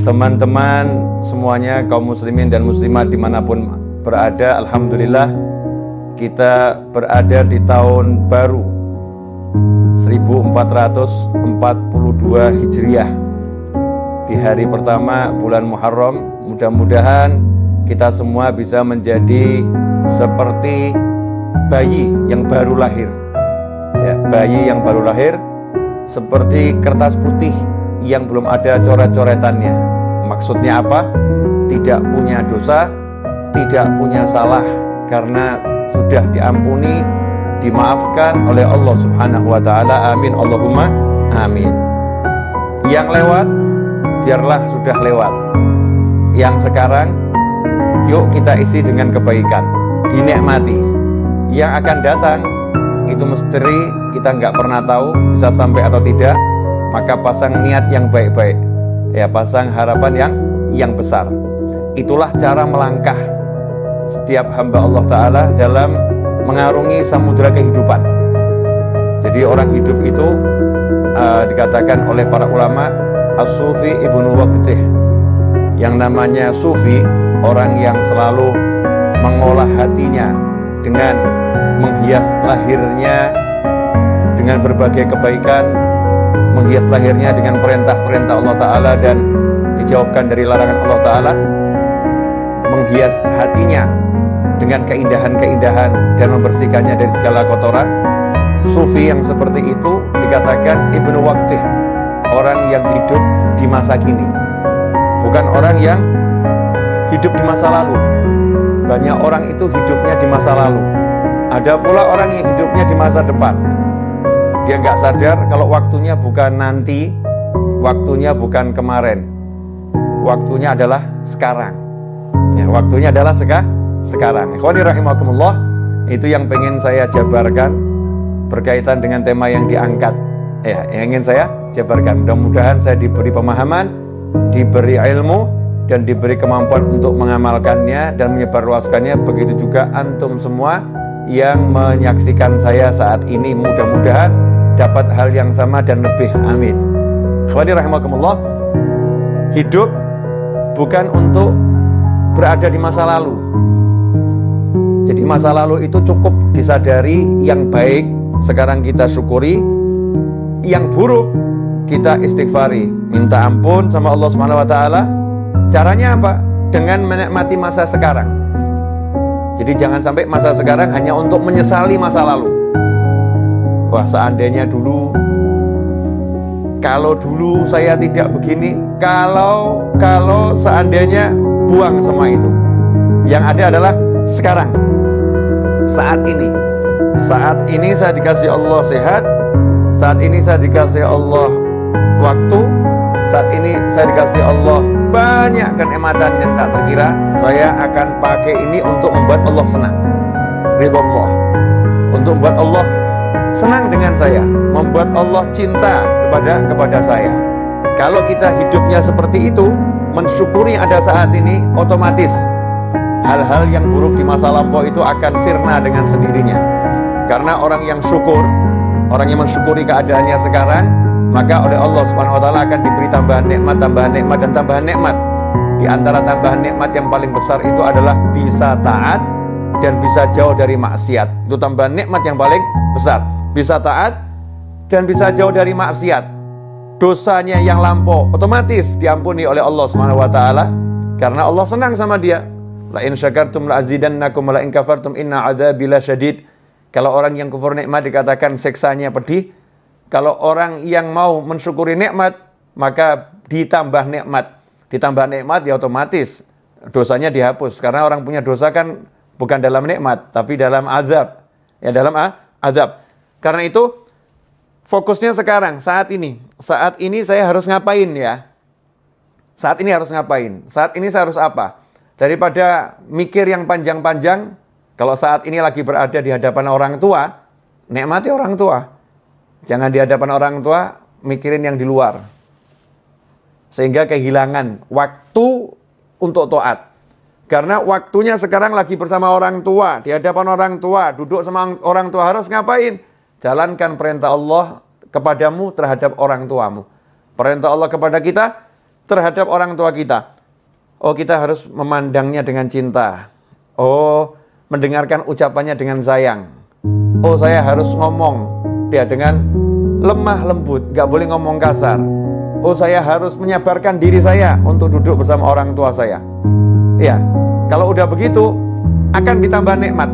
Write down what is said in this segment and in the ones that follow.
teman-teman semuanya, kaum muslimin dan muslimat dimanapun berada, alhamdulillah kita berada di tahun baru 1442 Hijriah, di hari pertama bulan Muharram. Mudah-mudahan kita semua bisa menjadi seperti bayi yang baru lahir, ya, bayi yang baru lahir, seperti kertas putih yang belum ada coret-coretannya. Maksudnya apa? Tidak punya dosa, tidak punya salah, karena sudah diampuni, dimaafkan oleh Allah Subhanahu wa ta'ala. Amin, Allahumma amin. Yang lewat biarlah sudah lewat. Yang sekarang yuk kita isi dengan kebaikan, dinikmati. Yang akan datang itu misteri, kita nggak pernah tahu bisa sampai atau tidak. Maka pasang niat yang baik-baik, ya, pasang harapan yang besar. Itulah cara melangkah setiap hamba Allah Ta'ala dalam mengarungi samudera kehidupan. Jadi orang hidup itu dikatakan oleh para ulama as-sufi ibnu waqtih. Yang namanya sufi, orang yang selalu mengolah hatinya dengan menghias lahirnya dengan berbagai kebaikan, menghias lahirnya dengan perintah-perintah Allah Ta'ala dan dijauhkan dari larangan Allah Ta'ala, menghias hatinya dengan keindahan-keindahan dan membersihkannya dari segala kotoran. Sufi yang seperti itu dikatakan ibnu waqtih, orang yang hidup di masa kini, bukan orang yang hidup di masa lalu. Banyak orang itu hidupnya di masa lalu, ada pula orang yang hidupnya di masa depan. Dia nggak sadar kalau waktunya bukan nanti, waktunya bukan kemarin, waktunya adalah sekarang. Ya, waktunya adalah sekarang. Ikhwani rahimakumullah, itu yang pengen saya jabarkan berkaitan dengan tema yang diangkat. Ya, yang ingin saya jabarkan. Mudah-mudahan saya diberi pemahaman, diberi ilmu, dan diberi kemampuan untuk mengamalkannya dan menyebarluaskannya. Begitu juga antum semua yang menyaksikan saya saat ini, mudah-mudahan dapat hal yang sama dan lebih. Amin. Ikhwani rahimakumullah, hidup bukan untuk berada di masa lalu. Jadi masa lalu itu cukup disadari, yang baik sekarang kita syukuri, yang buruk kita istighfari, minta ampun sama Allah Subhanahu wa ta'ala. Caranya apa? Dengan menikmati masa sekarang. Jadi jangan sampai masa sekarang hanya untuk menyesali masa lalu. Wah, seandainya dulu, kalau dulu saya tidak begini, kalau seandainya, buang semua itu. Yang ada adalah sekarang, saat ini. Saat ini saya dikasih Allah sehat, saat ini saya dikasih Allah waktu, saat ini saya dikasih Allah banyak kenikmatan yang tak terkira. Saya akan pakai ini untuk membuat Allah senang, ridha Allah, untuk membuat Allah senang dengan saya, membuat Allah cinta kepada saya. Kalau kita hidupnya seperti itu, mensyukuri ada saat ini, otomatis hal-hal yang buruk di masa lampau itu akan sirna dengan sendirinya. Karena orang yang syukur, orang yang mensyukuri keadaannya sekarang, maka oleh Allah Subhanahu wa ta'ala akan diberi tambahan nikmat, dan tambahan nikmat. Di antara tambahan nikmat yang paling besar itu adalah bisa taat dan bisa jauh dari maksiat. Itu tambahan nikmat yang paling besar. Bisa taat dan bisa jauh dari maksiat. Dosanya yang lampau otomatis diampuni oleh Allah Subhanahu wa ta'ala, karena Allah senang sama dia. La in syakartum la azidannakum wa la in kafartum inna adzabi lasyadid. Kalau orang yang kufur nikmat dikatakan siksanya pedih. Kalau orang yang mau mensyukuri nikmat, maka ditambah nikmat. Ditambah nikmat ya otomatis dosanya dihapus. Karena orang punya dosa kan bukan dalam nikmat, tapi dalam azab. Ya, dalam azab. Karena itu fokusnya sekarang, saat ini. Saat ini saya harus ngapain ya? Saat ini harus ngapain? Saat ini saya harus apa? Daripada mikir yang panjang-panjang, kalau saat ini lagi berada di hadapan orang tua, nikmati orang tua. Jangan di hadapan orang tua mikirin yang di luar. Sehingga kehilangan waktu untuk taat. Karena waktunya sekarang lagi bersama orang tua, di hadapan orang tua, duduk sama orang tua, harus ngapain? Jalankan perintah Allah kepadamu terhadap orang tuamu. Perintah Allah kepada kita, terhadap orang tua kita. Oh, kita harus memandangnya dengan cinta. Oh, mendengarkan ucapannya dengan sayang. Oh, saya harus ngomong ya dengan lemah lembut, gak boleh ngomong kasar. Oh, saya harus menyabarkan diri saya untuk duduk bersama orang tua saya. Ya, kalau udah begitu akan ditambah nikmat.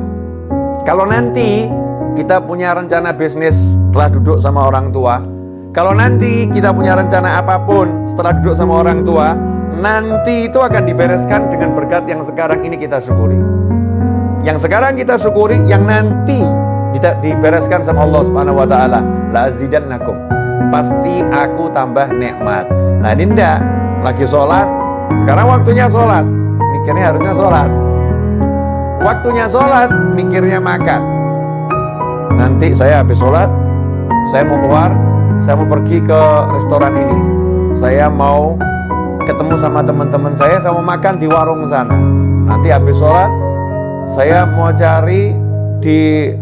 Kalau nanti kita punya rencana bisnis setelah duduk sama orang tua, kalau nanti kita punya rencana apapun setelah duduk sama orang tua, nanti itu akan dibereskan dengan berkat yang sekarang ini kita syukuri. Yang sekarang kita syukuri, yang nanti kita dibereskan sama Allah Subhanahu wa taala. La azidannakum. Pasti aku tambah nikmat. Nah, ini ndak lagi sholat, sekarang waktunya sholat, mikirnya harusnya sholat. Waktunya sholat, mikirnya makan. Nanti saya habis sholat, saya mau keluar, saya mau pergi ke restoran ini, saya mau ketemu sama teman-teman saya mau makan di warung sana. Nanti habis sholat, saya mau cari di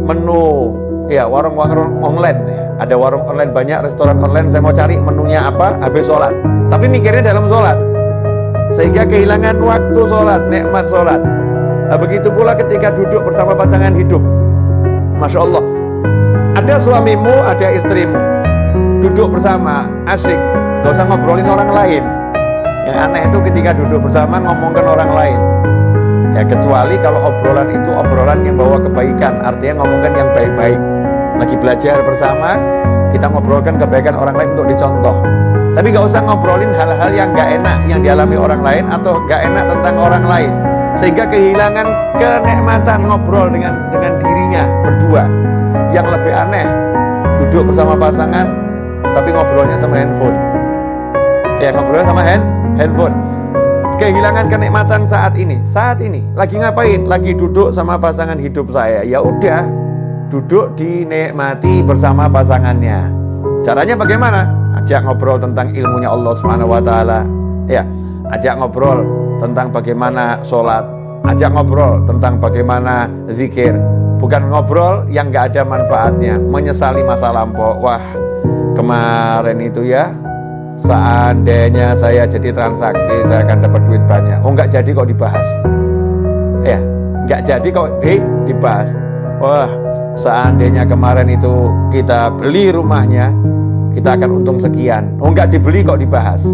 menu ya warung-warung online. Ada warung online banyak, restoran online, saya mau cari menunya apa habis sholat. Tapi mikirnya dalam sholat, sehingga kehilangan waktu sholat, nikmat sholat. Nah, begitu pula ketika duduk bersama pasangan hidup. Masya Allah, ada suamimu, ada istrimu, duduk bersama, asyik, gak usah ngobrolin orang lain. Yang aneh itu ketika duduk bersama ngomongkan orang lain. Ya, kecuali kalau obrolan itu obrolan yang bawa kebaikan, artinya ngomongkan yang baik-baik. Lagi belajar bersama, kita ngobrolkan kebaikan orang lain untuk dicontoh. Tapi gak usah ngobrolin hal-hal yang gak enak yang dialami orang lain atau gak enak tentang orang lain, sehingga kehilangan kenikmatan ngobrol dengan dirinya berdua. Yang lebih aneh, duduk bersama pasangan tapi ngobrolnya sama handphone. Ya, ngobrolnya sama handphone. Kehilangan kenikmatan saat ini lagi ngapain? Lagi duduk sama pasangan hidup saya. Ya udah, duduk dinikmati bersama pasangannya. Caranya bagaimana? Ajak ngobrol tentang ilmunya Allah Subhanahu wa taala. Ya, ajak ngobrol tentang bagaimana sholat, ajak ngobrol tentang bagaimana zikir. Bukan ngobrol yang gak ada manfaatnya, menyesali masa lampau. Wah, kemarin itu ya, seandainya saya jadi transaksi, saya akan dapat duit banyak. Oh, nggak jadi kok dibahas. Ya, nggak jadi kok dibahas. Wah, seandainya kemarin itu kita beli rumahnya, kita akan untung sekian. Oh, nggak dibeli kok dibahas.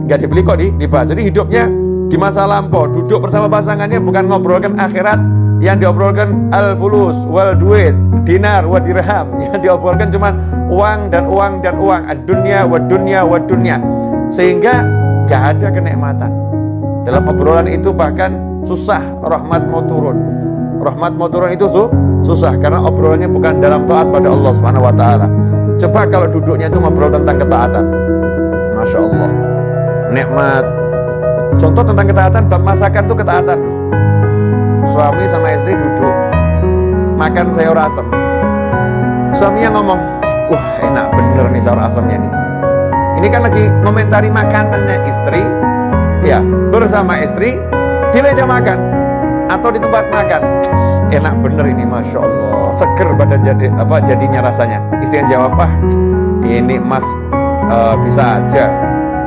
Nggak dibeli kok dibahas. Jadi hidupnya di masa lampau, duduk bersama pasangannya bukan ngobrolkan akhirat, yang diobrolkan al-fulus wal duit, dinar wa dirham. Yang diobrolkan cuma uang dan uang dan uang, ad-dunya wa dunya wa dunya. Sehingga gak ada kenikmatan. Dalam obrolan itu bahkan susah rahmat mau turun. Rahmat mau turun itu susah karena obrolannya bukan dalam taat pada Allah Subhanahu wa taala. Coba kalau duduknya itu ngobrol tentang ketaatan. Masya Allah, nikmat. Contoh tentang ketaatan, bab masakan itu ketaatan. Suami sama istri duduk makan sayur asem. Suaminya ngomong, wah enak bener nih sayur asemnya nih. Ini kan lagi komentari makanannya istri, ya, bersama istri di meja makan atau di tempat makan. Enak bener ini, masya Allah, seger badan jadinya rasanya. Istri yang jawab, ini mas bisa aja,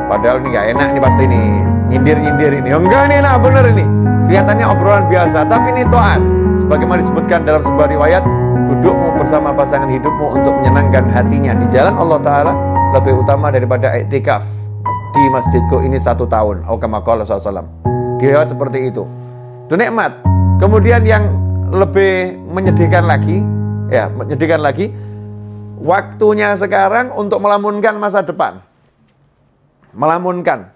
padahal ini gak enak, ini pasti ini nyindir ini. Enggak, ini enak bener ini. Kelihatannya obrolan biasa, tapi ini to'an. Sebagaimana disebutkan dalam sebuah riwayat, dudukmu bersama pasangan hidupmu untuk menyenangkan hatinya di jalan Allah Ta'ala lebih utama daripada i'tikaf di masjidku ini 1 tahun. Kama qala SAW. Di riwayat seperti itu. Itu nikmat. Kemudian yang lebih menyedihkan lagi, waktunya sekarang untuk melamunkan masa depan. Melamunkan.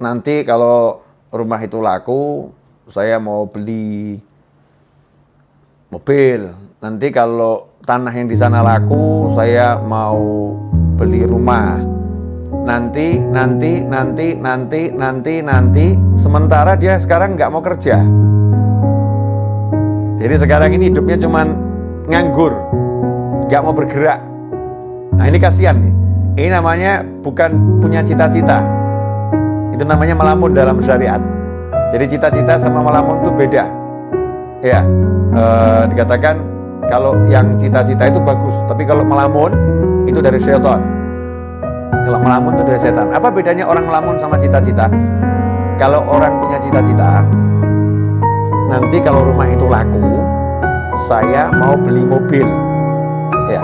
Nanti kalau rumah itu laku, saya mau beli mobil. Nanti kalau tanah yang di sana laku, saya mau beli rumah. Nanti. Sementara dia sekarang nggak mau kerja. Jadi sekarang ini hidupnya cuman nganggur, nggak mau bergerak. Nah, ini kasihan nih. Ini namanya bukan punya cita-cita. Itu namanya melamun dalam syariat. Jadi cita-cita sama melamun itu beda. Ya, dikatakan kalau yang cita-cita itu bagus, tapi kalau melamun itu dari syaitan. Kalau melamun itu dari setan. Apa bedanya orang melamun sama cita-cita? Kalau orang punya cita-cita, nanti kalau rumah itu laku, saya mau beli mobil. Ya.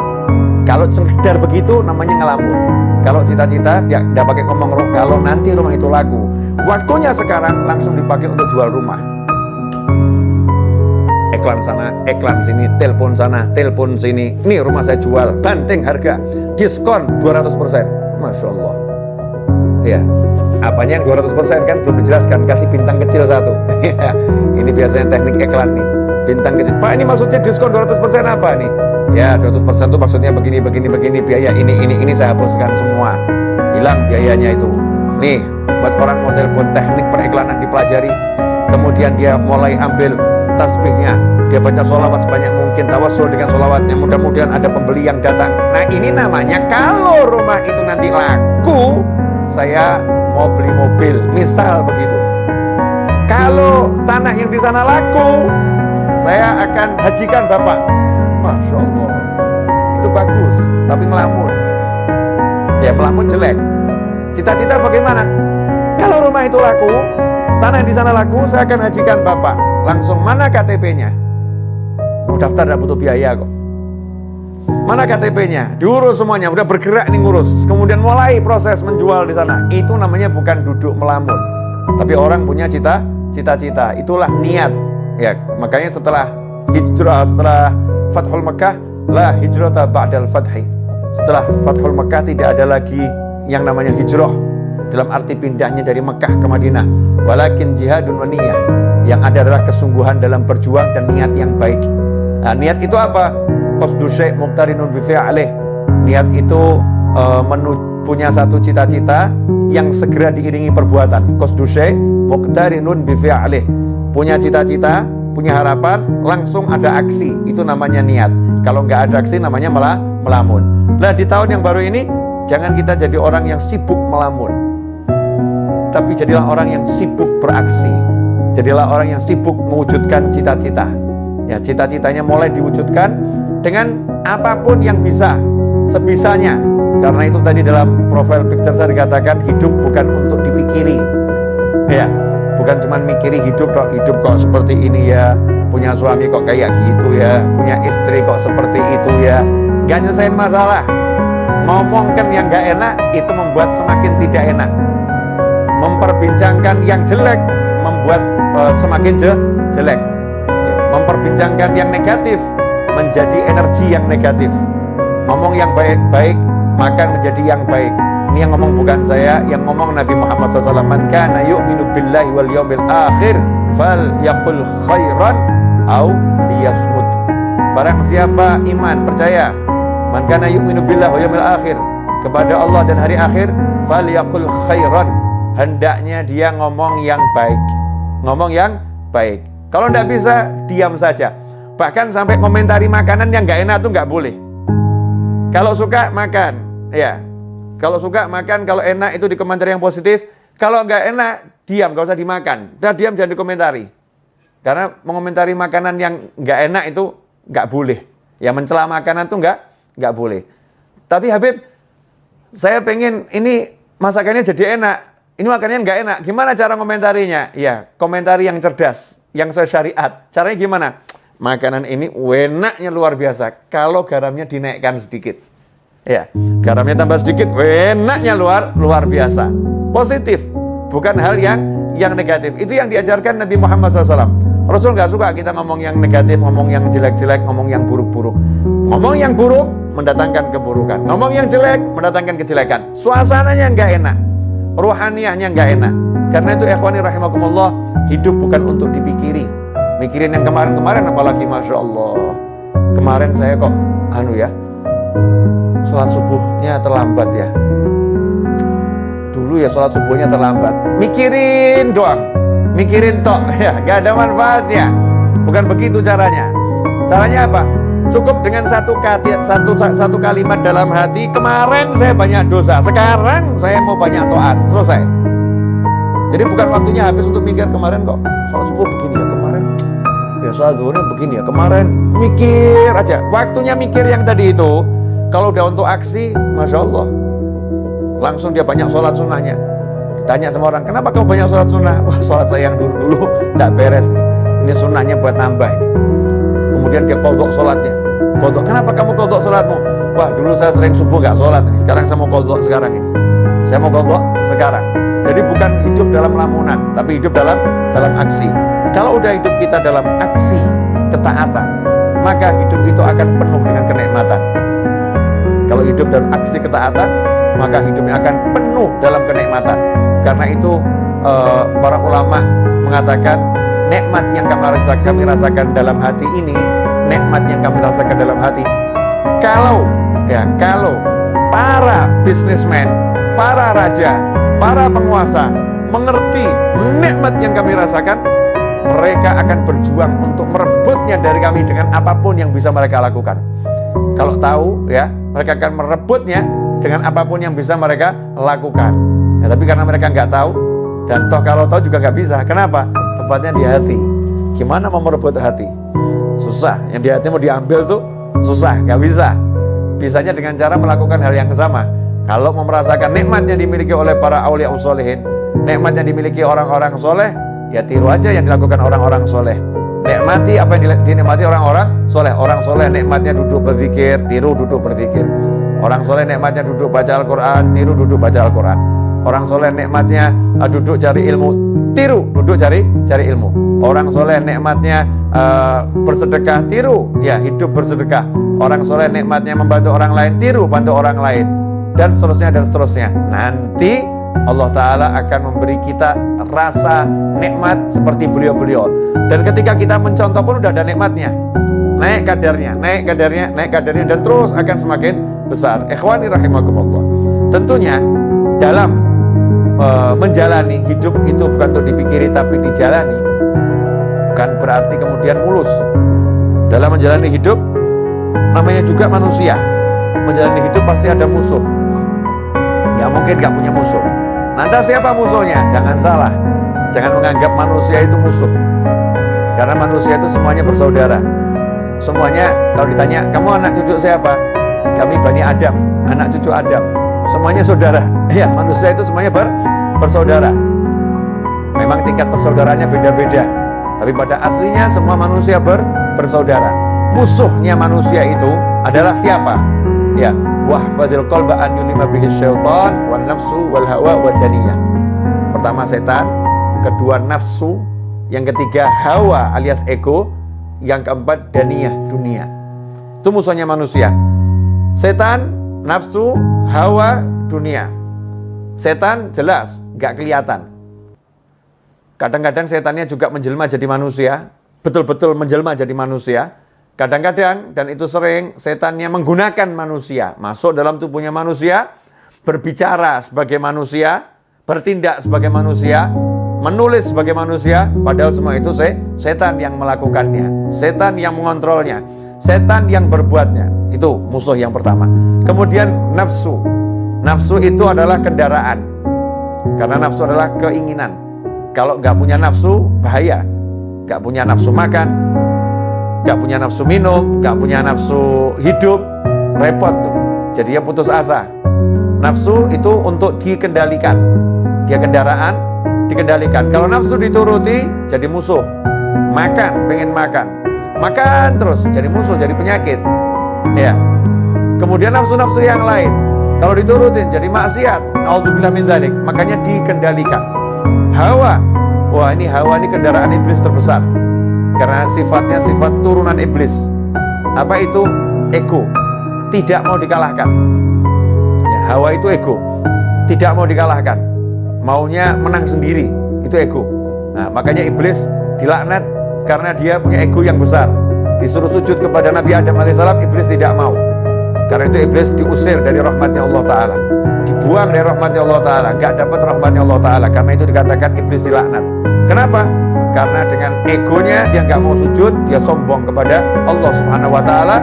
Kalau sekedar begitu namanya ngelamun. Kalau cita-cita dia tidak pakai ngomong, kalau nanti rumah itu laku, waktunya sekarang langsung dipakai untuk jual rumah. Iklan sana, iklan sini, telepon sana, telepon sini. Ini rumah saya jual, banting harga, diskon 200%. Masya Allah. Ya, apanya yang 200% kan belum dijelaskan, kasih bintang kecil satu. Ini biasanya teknik iklan nih, bintang kecil. Pak, ini maksudnya diskon 200% apa nih? Ya, 200% itu maksudnya begini, biaya ini saya hapuskan semua. Hilang biayanya itu. Nih, buat orang mau telepon, teknik periklanan dipelajari. Kemudian dia mulai ambil tasbihnya, dia baca sholawat sebanyak mungkin, tawassul dengan sholawatnya, mudah-mudahan ada pembeli yang datang. Nah, ini namanya kalau rumah itu nanti laku, saya mau beli mobil, misal begitu. Kalau tanah yang di sana laku, saya akan hajikan Bapak. Masya Allah, itu bagus, tapi ngelamun. Ya, melamun jelek. Cita-cita bagaimana? Kalau rumah itu laku, tanah di sana laku, saya akan hajikan Bapak. Langsung, mana KTP-nya? Daftar tidak butuh biaya kok. Mana KTP-nya? Diurus semuanya, udah bergerak nih ngurus. Kemudian mulai proses menjual di sana. Itu namanya bukan duduk melamun. Tapi orang punya cita-cita. Itulah niat. Ya, makanya setelah hijrah, setelah Fathul Makkah, la hijrata ba'dal fathi. Setelah Fathul Makkah tidak ada lagi yang namanya hijrah dalam arti pindahnya dari Mekah ke Madinah. Walakin jihadun wa niyah. Yang ada adalah kesungguhan dalam berjuang dan niat yang baik. Nah, niat itu apa? Qasdu syai' muqtarinun bi fi'lih. Niat itu punya satu cita-cita yang segera diiringi perbuatan. Qasdu syai' muqtarinun bi fi'lih. Punya cita-cita, punya harapan, langsung ada aksi. Itu namanya niat. Kalau nggak ada aksi namanya malah melamun. Nah, di tahun yang baru ini jangan kita jadi orang yang sibuk melamun, tapi jadilah orang yang sibuk beraksi. Jadilah orang yang sibuk mewujudkan cita-cita. Ya, cita-citanya mulai diwujudkan dengan apapun yang bisa, sebisanya. Karena itu tadi dalam profile picture saya dikatakan hidup bukan untuk dipikiri. Ya, bukan cuma mikiri hidup kok seperti ini ya, punya suami kok kayak gitu ya, punya istri kok seperti itu ya. Gak nyelesain masalah. Ngomongkan yang gak enak itu membuat semakin tidak enak. Memperbincangkan yang jelek membuat semakin jelek. Memperbincangkan yang negatif menjadi energi yang negatif. Ngomong yang baik-baik maka menjadi yang baik. Ini yang ngomong bukan saya, yang ngomong Nabi Muhammad SAW. Man kana yu'minu billahi wal yawmil akhir fal yaqul khairan au liyasmut. Barang siapa iman, percaya, man kana yu'minu billahi wal yawmil akhir, kepada Allah dan hari akhir, fal yaqul khairan, hendaknya dia ngomong yang baik. Ngomong yang baik. Kalau tidak bisa, diam saja. Bahkan sampai komentari makanan yang nggak enak tuh nggak boleh. Kalau suka makan, ya. Kalau suka makan, kalau enak itu dikomentari yang positif. Kalau nggak enak, diam, nggak usah dimakan. Udah diam, jangan dikomentari. Karena mengomentari makanan yang nggak enak itu nggak boleh. Ya, mencela makanan tuh nggak boleh. Tapi Habib, saya pengen ini masakannya jadi enak. Ini makanannya nggak enak. Gimana cara komentarinya? Ya, komentari yang cerdas, yang sesuai syariat. Caranya gimana? Makanan ini enaknya luar biasa kalau garamnya dinaikkan sedikit. Ya, garamnya tambah sedikit, enaknya luar biasa. Positif, bukan hal yang negatif. Itu yang diajarkan Nabi Muhammad SAW. Rasul nggak suka kita ngomong yang negatif, ngomong yang jelek-jelek, ngomong yang buruk-buruk. Ngomong yang buruk mendatangkan keburukan. Ngomong yang jelek mendatangkan kejelekan. Suasananya nggak enak, ruhaniyahnya nggak enak. Karena itu ikhwani rahimakumullah, hidup bukan untuk dipikiri. Mikirin yang kemarin-kemarin apalagi, Masya Allah. Kemarin saya kok sholat subuhnya terlambat ya. Dulu ya sholat subuhnya terlambat. Mikirin doang, mikirin tok ya, gak ada manfaatnya. Bukan begitu caranya. Caranya apa? Cukup dengan satu kalimat dalam hati. Kemarin saya banyak dosa, sekarang saya mau banyak taat. Selesai. Jadi bukan waktunya habis untuk mikir kemarin kok sholat subuh begini ya, kemarin ya sholat zuhurnya begini ya, kemarin. Mikir aja. Waktunya mikir yang tadi itu. Kalau udah untuk aksi, Masya Allah. langsung dia banyak sholat sunnahnya. Ditanya sama orang, kenapa kamu banyak sholat sunnah? Wah, sholat saya yang dulu tidak beres nih. Ini sunnahnya buat nambah ini. Kemudian dia qadha sholatnya. Qadha, kenapa kamu qadha sholatmu? Wah, dulu saya sering subuh nggak sholat nih. Sekarang saya mau qadha sekarang ini. Saya mau qadha sekarang. Jadi bukan hidup dalam lamunan, tapi hidup dalam aksi. Kalau udah hidup kita dalam aksi ketaatan, maka hidup itu akan penuh dengan kenikmatan. Kalau hidup dalam aksi ketaatan, maka hidupnya akan penuh dalam kenikmatan. Karena itu para ulama mengatakan nikmat yang kami rasakan dalam hati ini, nikmat yang kami rasakan dalam hati, kalau para bisnismen, para raja, para penguasa mengerti nikmat yang kami rasakan, mereka akan berjuang untuk merebutnya dari kami dengan apapun yang bisa mereka lakukan. Kalau tahu ya, mereka akan merebutnya dengan apapun yang bisa mereka lakukan. Ya, tapi karena mereka nggak tahu, dan toh kalau tahu juga nggak bisa. Kenapa? Tempatnya di hati. Gimana mau merebut hati? Susah. Yang di hati mau diambil tuh susah, nggak bisa. Bisanya dengan cara melakukan hal yang sama. Kalau mau merasakan nikmat yang dimiliki oleh para aulia usholihin, nikmat yang dimiliki orang-orang soleh, ya tiru aja yang dilakukan orang-orang soleh. Nikmati apa yang dinikmati orang-orang soleh. Orang soleh nikmatnya duduk berzikir, tiru duduk berzikir. Orang soleh nikmatnya duduk baca Al-Quran, tiru duduk baca Al-Quran. Orang soleh nikmatnya duduk cari ilmu, tiru duduk cari ilmu. Orang soleh nikmatnya bersedekah, tiru ya hidup bersedekah. Orang soleh nikmatnya membantu orang lain, tiru bantu orang lain, dan seterusnya. Nanti Allah Ta'ala akan memberi kita rasa nikmat seperti beliau-beliau. Dan ketika kita mencontoh pun udah ada nikmatnya. Naik kadarnya, dan terus akan semakin besar. Ikhwani rahimakumullah. Tentunya dalam menjalani hidup itu bukan untuk dipikiri tapi dijalani. Bukan berarti kemudian mulus. Dalam menjalani hidup, namanya juga manusia. Menjalani hidup pasti ada musuh. Nggak mungkin nggak punya musuh. Nanti siapa musuhnya? Jangan salah. Jangan menganggap manusia itu musuh. Karena manusia itu semuanya bersaudara. Semuanya kalau ditanya, kamu anak cucu siapa? Kami Bani Adam, anak cucu Adam. Semuanya saudara. Ya, manusia itu semuanya bersaudara. Memang tingkat persaudaraannya beda-beda, tapi pada aslinya semua manusia bersaudara. Musuhnya manusia itu adalah siapa? Ya, wahfadil qalba an yulima bihi syaitan wan nafsu wal hawa wad daniyah. Pertama setan, kedua nafsu, yang ketiga hawa alias ego, yang keempat daniyah, dunia. Itu musuhnya manusia. Setan, nafsu, hawa, dunia. Setan jelas nggak kelihatan. Kadang-kadang setannya juga menjelma jadi manusia, betul-betul menjelma jadi manusia. Kadang-kadang, dan itu sering, setannya menggunakan manusia, masuk dalam tubuhnya manusia, berbicara sebagai manusia, bertindak sebagai manusia, menulis sebagai manusia, padahal semua itu setan yang melakukannya, setan yang mengontrolnya, setan yang berbuatnya. Itu musuh yang pertama. Kemudian nafsu. Nafsu itu adalah kendaraan. Karena nafsu adalah keinginan. Kalau nggak punya nafsu, bahaya. Nggak punya nafsu makan, nggak punya nafsu minum, nggak punya nafsu hidup, repot tuh. Jadinya putus asa. Nafsu itu untuk dikendalikan. Dia kendaraan, dikendalikan. Kalau nafsu dituruti, jadi musuh. Makan, pengen makan. Makan terus, jadi musuh, jadi penyakit. Ya. Kemudian nafsu-nafsu yang lain, kalau diturutin jadi maksiat. Nauzubillah min dzalik. Makanya dikendalikan. Hawa. Wah, ini hawa ini kendaraan iblis terbesar. Karena sifatnya sifat turunan iblis. Apa itu? Ego. Tidak mau dikalahkan. Ya, hawa itu ego. Tidak mau dikalahkan. Maunya menang sendiri. Itu ego. Nah, makanya iblis dilaknat karena dia punya ego yang besar. Disuruh sujud kepada Nabi Adam alaihissalam, iblis tidak mau. Karena itu iblis diusir dari rahmatnya Allah Ta'ala, dibuang dari rahmatnya Allah Ta'ala, gak dapat rahmatnya Allah Ta'ala. Karena itu dikatakan iblis dilaknat. Kenapa? Karena dengan egonya dia gak mau sujud, dia sombong kepada Allah Subhanahu Wa Ta'ala.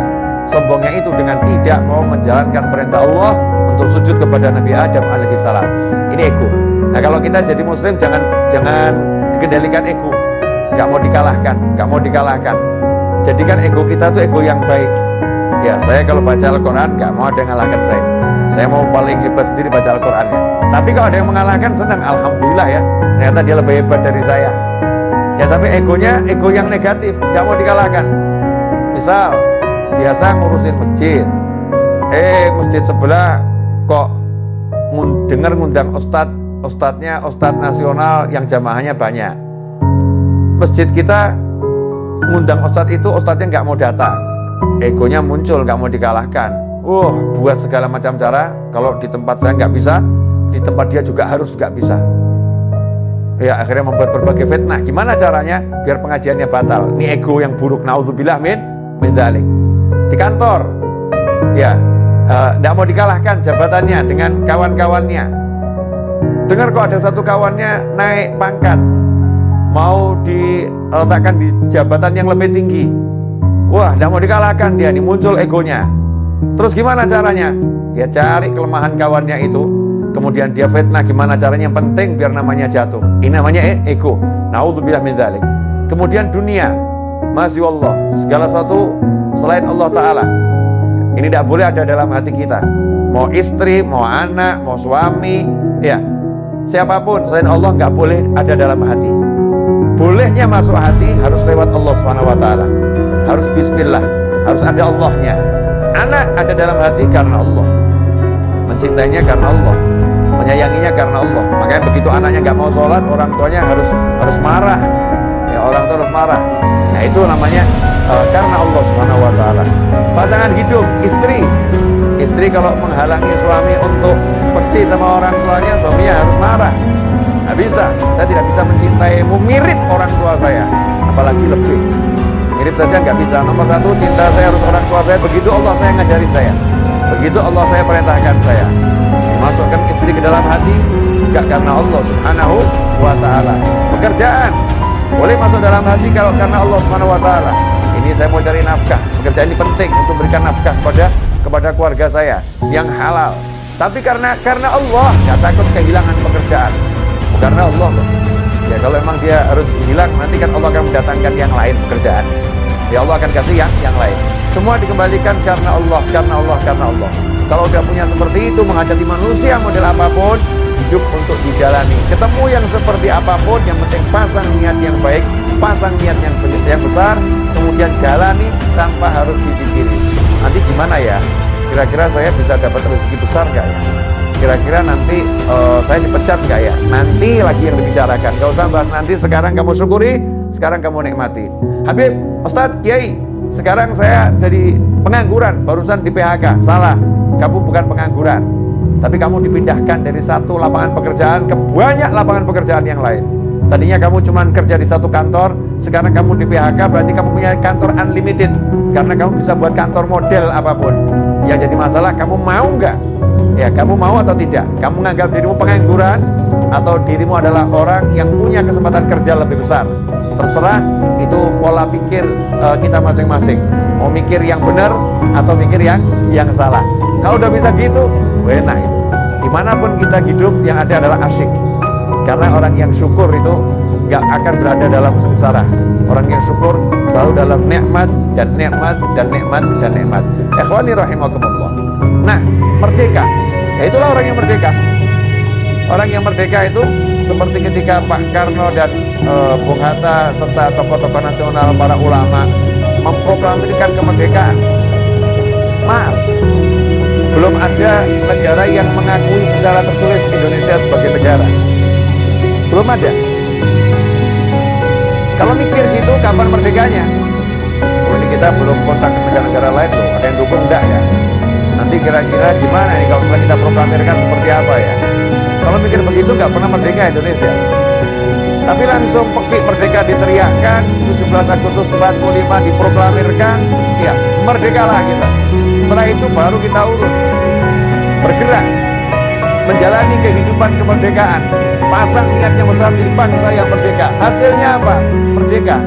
Sombongnya itu dengan tidak mau menjalankan perintah Allah untuk sujud kepada Nabi Adam alaihissalam. Ini ego. Nah, kalau kita jadi muslim jangan dikendalikan ego. Gak mau dikalahkan. Jadikan ego kita tuh ego yang baik. Ya, saya kalau baca Al-Quran nggak mau ada yang ngalahkan saya ini. Saya mau paling hebat sendiri baca Al-Qurannya. Tapi kalau ada yang mengalahkan, senang, alhamdulillah ya. Ternyata dia lebih hebat dari saya. Jangan sampai egonya ego yang negatif, nggak mau dikalahkan. Misal biasa ngurusin masjid, masjid sebelah kok dengar ngundang ustadznya ustadz nasional yang jamaahnya banyak. Masjid kita ngundang ustadz itu, ustadznya nggak mau datang. Egonya muncul, nggak mau dikalahkan. Buat segala macam cara. Kalau di tempat saya nggak bisa, di tempat dia juga harus nggak bisa. Ya, akhirnya membuat berbagai fitnah. Gimana caranya biar pengajiannya batal? Ini ego yang buruk. Naudzubillah min dzalik. Di kantor, ya, nggak mau dikalahkan jabatannya dengan kawan-kawannya. Dengar kok ada satu kawannya naik pangkat, mau diletakkan di jabatan yang lebih tinggi. Wah, nggak mau dikalahkan dia, ini muncul egonya. Terus gimana caranya? Dia cari kelemahan kawannya itu, kemudian dia fitnah gimana caranya, yang penting biar namanya jatuh. Ini namanya ego. Naudzubillah min dzalik. Kemudian dunia, masya Allah, segala sesuatu selain Allah Ta'ala, ini tidak boleh ada dalam hati kita. Mau istri, mau anak, mau suami, ya, siapapun selain Allah nggak boleh ada dalam hati. Bolehnya masuk hati harus lewat Allah Subhanahu wa Ta'ala. Harus bismillah, harus ada Allahnya. Anak ada dalam hati karena Allah, mencintainya karena Allah, menyayanginya karena Allah. Makanya begitu anaknya nggak mau sholat, orang tuanya harus marah. Ya, orang tua harus marah. Nah, itu namanya karena Allah Subhanahu wa Ta'ala. Pasangan hidup, istri kalau menghalangi suami untuk bekti sama orang tuanya, suaminya harus marah. Nggak bisa, saya tidak bisa mencintaimu mirip orang tua saya, apalagi lebih. Mirip saja nggak bisa. Nomor satu, cinta saya harus orang tua saya. Begitu Allah saya ngajarin saya, begitu Allah saya perintahkan saya. Masukkan istri ke dalam hati juga karena Allah Subhanahu wa Ta'ala. Pekerjaan boleh masuk dalam hati kalau karena Allah Subhanahu wa Ta'ala. Ini saya mau cari nafkah, pekerjaan ini penting untuk berikan nafkah kepada keluarga saya yang halal. Tapi karena Allah, nggak takut kehilangan pekerjaan. Karena Allah loh. Ya, kalau memang dia harus hilang, nanti kan Allah akan mendatangkan yang lain pekerjaan. Ya, Allah akan kasih yang lain. Semua dikembalikan karena Allah, karena Allah, karena Allah. Kalau udah punya seperti itu, menghadapi manusia model apapun, hidup untuk dijalani. Ketemu yang seperti apapun, yang penting pasang niat yang baik, pasang niat yang besar, kemudian jalani tanpa harus dipikiri. Nanti gimana ya? Kira-kira saya bisa dapat rezeki besar nggak ya? Kira-kira nanti saya dipecat nggak ya? Nanti lagi yang dibicarakan. Gak usah bahas nanti, sekarang kamu syukuri, sekarang kamu nikmati. Habib, Ustadz, Kiai, sekarang saya jadi pengangguran, barusan di PHK. Salah, kamu bukan pengangguran, tapi kamu dipindahkan dari satu lapangan pekerjaan ke banyak lapangan pekerjaan yang lain. Tadinya kamu cuma kerja di satu kantor, sekarang kamu di PHK, berarti kamu punya kantor unlimited. Karena kamu bisa buat kantor model apapun. Yang jadi masalah, kamu mau nggak? Ya, kamu mau atau tidak? Kamu menganggap dirimu pengangguran atau dirimu adalah orang yang punya kesempatan kerja lebih besar? Terserah, itu pola pikir kita masing-masing. Mau mikir yang benar atau mikir yang salah. Kalau udah bisa gitu, enak itu. Dimanapun kita hidup, yang ada adalah asyik. Karena orang yang syukur itu gak akan berada dalam sengsara. Orang yang syukur selalu dalam nikmat dan nikmat dan nikmat dan nikmat. Ikhwani rahimakumullah. Nah, merdeka, ya itulah orang yang merdeka. Orang yang merdeka itu seperti ketika Pak Karno dan Bung Hatta serta tokoh-tokoh nasional, para ulama memproklamirkan kemerdekaan. Maaf, belum ada negara yang mengakui secara tertulis Indonesia sebagai negara. Belum ada. Kalau mikir gitu, kapan merdekanya? Ini kita belum kontak ke negara-negara lain loh. Ada yang dukung enggak ya? Nanti kira-kira gimana nih kalau setelah kita proklamirkan seperti apa ya? Kalau mikir begitu nggak pernah merdeka Indonesia. Tapi langsung pekik merdeka diteriakkan, 17 Agustus 45 diproklamirkan, ya merdekalah kita. Setelah itu baru kita urus, bergerak, menjalani kehidupan kemerdekaan, pasang niatnya besar jadi bangsa yang merdeka. Hasilnya apa? Merdeka.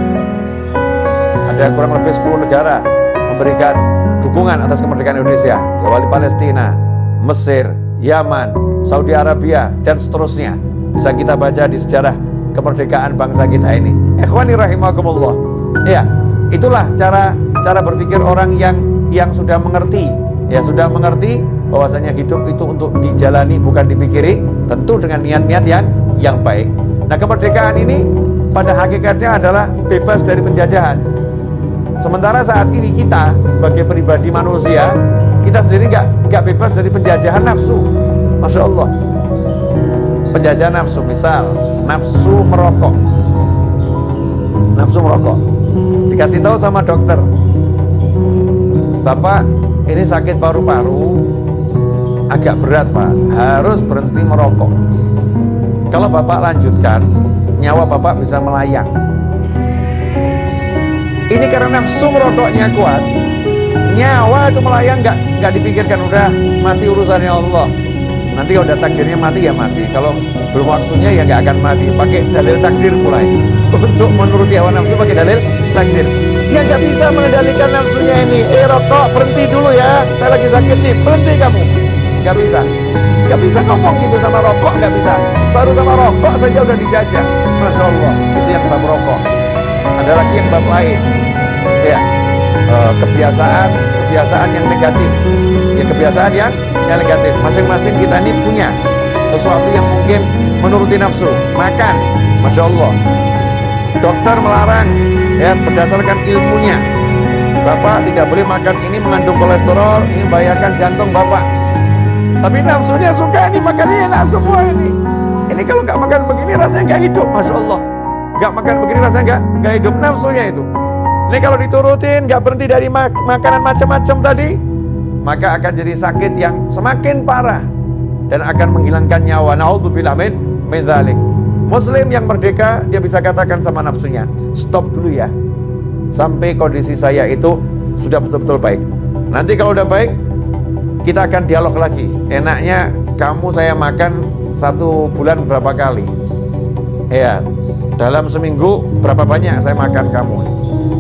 Ada kurang lebih 10 negara memberikan dukungan atas kemerdekaan Indonesia, diawali Palestina, Mesir, Yaman, Saudi Arabia, dan seterusnya. Bisa kita baca di sejarah kemerdekaan bangsa kita ini. Ikhwani rahimakumullah. Ya, itulah cara berpikir orang yang yang sudah mengerti, ya sudah mengerti bahwasanya hidup itu untuk dijalani bukan dipikiri, tentu dengan niat-niat yang baik. Nah, kemerdekaan ini pada hakikatnya adalah bebas dari penjajahan. Sementara saat ini kita sebagai pribadi manusia, kita sendiri nggak bebas dari penjajahan nafsu. Masya Allah. Penjajahan nafsu, misal nafsu merokok. Nafsu merokok. Dikasih tahu sama dokter, Bapak ini sakit paru-paru, agak berat Pak, harus berhenti merokok. Kalau Bapak lanjutkan, nyawa Bapak bisa melayang. Ini karena nafsu merokoknya kuat, nyawa itu melayang, nggak dipikirkan, udah mati urusannya Allah. Nanti kalau udah takdirnya mati ya mati, kalau belum waktunya ya nggak akan mati. Pakai dalil takdir mulai untuk menuruti hawa nafsu, pakai dalil takdir. Dia nggak bisa mengendalikan nafsunya ini. Rokok berhenti dulu ya, saya lagi sakit nih, berhenti kamu. Nggak bisa ngomong gitu sama rokok, nggak bisa. Baru sama rokok saja udah dijajah. Masya Allah, itu yang bab rokok. Ada lagi yang bab lain, ya kebiasaan yang negatif, ya kebiasaan yang negatif. Masing-masing kita ini punya sesuatu yang mungkin menuruti nafsu. Makan, Masya Allah, dokter melarang, ya berdasarkan ilmunya. Bapak tidak boleh makan ini, mengandung kolesterol, ini membahayakan jantung Bapak. Tapi nafsunya suka ini, makannya enak semua ini. Ini kalau nggak makan begini rasanya nggak hidup, Masya Allah. Nggak makan begini rasanya nggak hidup, nafsunya itu. Ini kalau diturutin, nggak berhenti dari makanan macam-macam tadi, maka akan jadi sakit yang semakin parah dan akan menghilangkan nyawa. Na'udzubillah min dzalik. Muslim yang merdeka, dia bisa katakan sama nafsunya, stop dulu ya, sampai kondisi saya itu sudah betul-betul baik. Nanti kalau udah baik, kita akan dialog lagi. Enaknya kamu saya makan 1 bulan berapa kali? Ya, dalam seminggu berapa banyak saya makan kamu?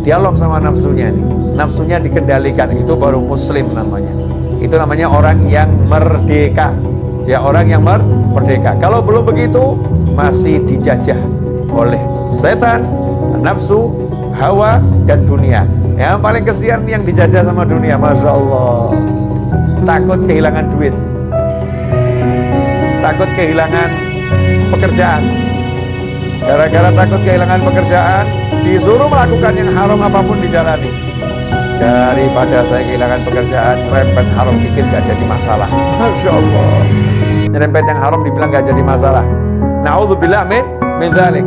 Dialog sama nafsunya nih. Nafsunya dikendalikan, itu baru muslim namanya. Itu namanya orang yang merdeka. Ya, orang yang merdeka. Kalau belum begitu, masih dijajah oleh setan, nafsu, hawa, dan dunia. Yang paling kesian yang dijajah sama dunia, Masya Allah. Takut kehilangan duit, takut kehilangan pekerjaan. Gara-gara takut kehilangan pekerjaan, disuruh melakukan yang haram apapun dijalani. Daripada saya kehilangan pekerjaan, rempet haram dikit gak jadi masalah. Masya Allah. Rempet yang haram dibilang gak jadi masalah. Na'udzubillah min dzalik.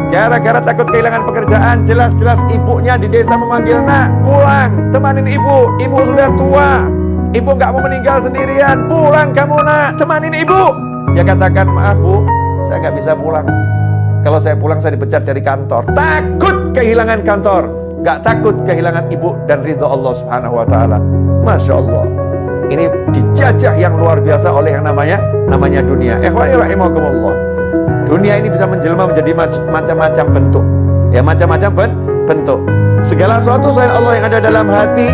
Gara-gara takut kehilangan pekerjaan, jelas-jelas ibunya di desa memanggil, nak pulang, temanin ibu. Ibu sudah tua, ibu gak mau meninggal sendirian, pulang kamu nak, temanin ibu. Dia katakan, maaf bu, saya gak bisa pulang. Kalau saya pulang saya dipecat dari kantor. Takut kehilangan kantor, gak takut kehilangan ibu dan ridho Allah subhanahu wa ta'ala. Masya Allah. Ini dijajah yang luar biasa oleh yang namanya dunia. Ikhwani rahimakumullah. Dunia ini bisa menjelma menjadi macam-macam bentuk. Ya, macam-macam bentuk. Segala sesuatu selain Allah yang ada dalam hati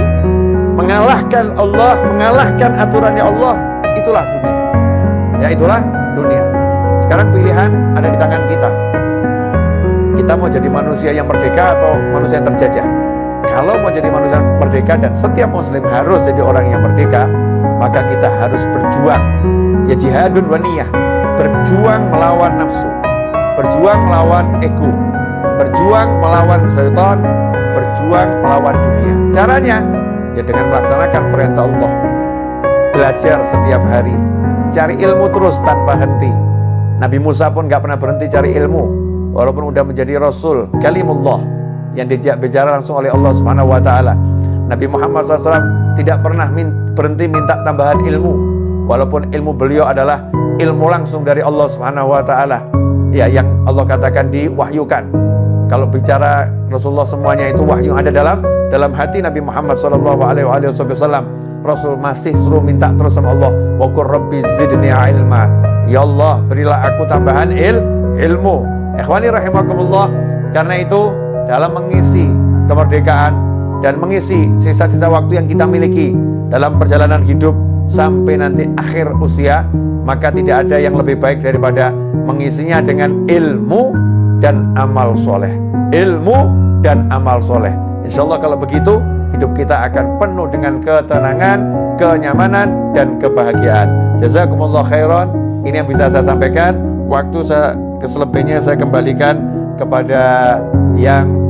mengalahkan Allah, mengalahkan aturannya Allah, itulah dunia. Ya, itulah dunia. Sekarang pilihan ada di tangan kita. Kita mau jadi manusia yang merdeka atau manusia yang terjajah? Kalau mau jadi manusia merdeka, dan setiap muslim harus jadi orang yang merdeka, maka kita harus berjuang. Ya, jihadun wa niyah. Berjuang melawan nafsu, berjuang melawan ego, berjuang melawan syaitan, berjuang melawan dunia. Caranya ya dengan melaksanakan perintah Allah. Belajar setiap hari, cari ilmu terus tanpa henti. Nabi Musa pun gak pernah berhenti cari ilmu, walaupun udah menjadi Rasul, kalimullah, yang diajak bicara langsung oleh Allah Subhanahu wa ta'ala. Nabi Muhammad SAW tidak pernah berhenti minta tambahan ilmu, walaupun ilmu beliau adalah ilmu langsung dari Allah Subhanahu wa ta'ala, ya, yang Allah katakan diwahyukan. Kalau bicara Rasulullah semuanya itu wahyu ada dalam hati Nabi Muhammad SAW. Rasul masih suruh minta terus sama Allah, wa qur rabbi zidni ilma. Ya Allah, berilah aku tambahan ilmu. Ikhwani rahimakumullah. Karena itu dalam mengisi kemerdekaan dan mengisi sisa-sisa waktu yang kita miliki dalam perjalanan hidup sampai nanti akhir usia, maka tidak ada yang lebih baik daripada mengisinya dengan ilmu dan amal soleh. Ilmu dan amal soleh. Insya Allah kalau begitu, hidup kita akan penuh dengan ketenangan, kenyamanan, dan kebahagiaan. Jazakumullah khairan. Ini yang bisa saya sampaikan. Waktu saya keselebihnya saya kembalikan kepada yang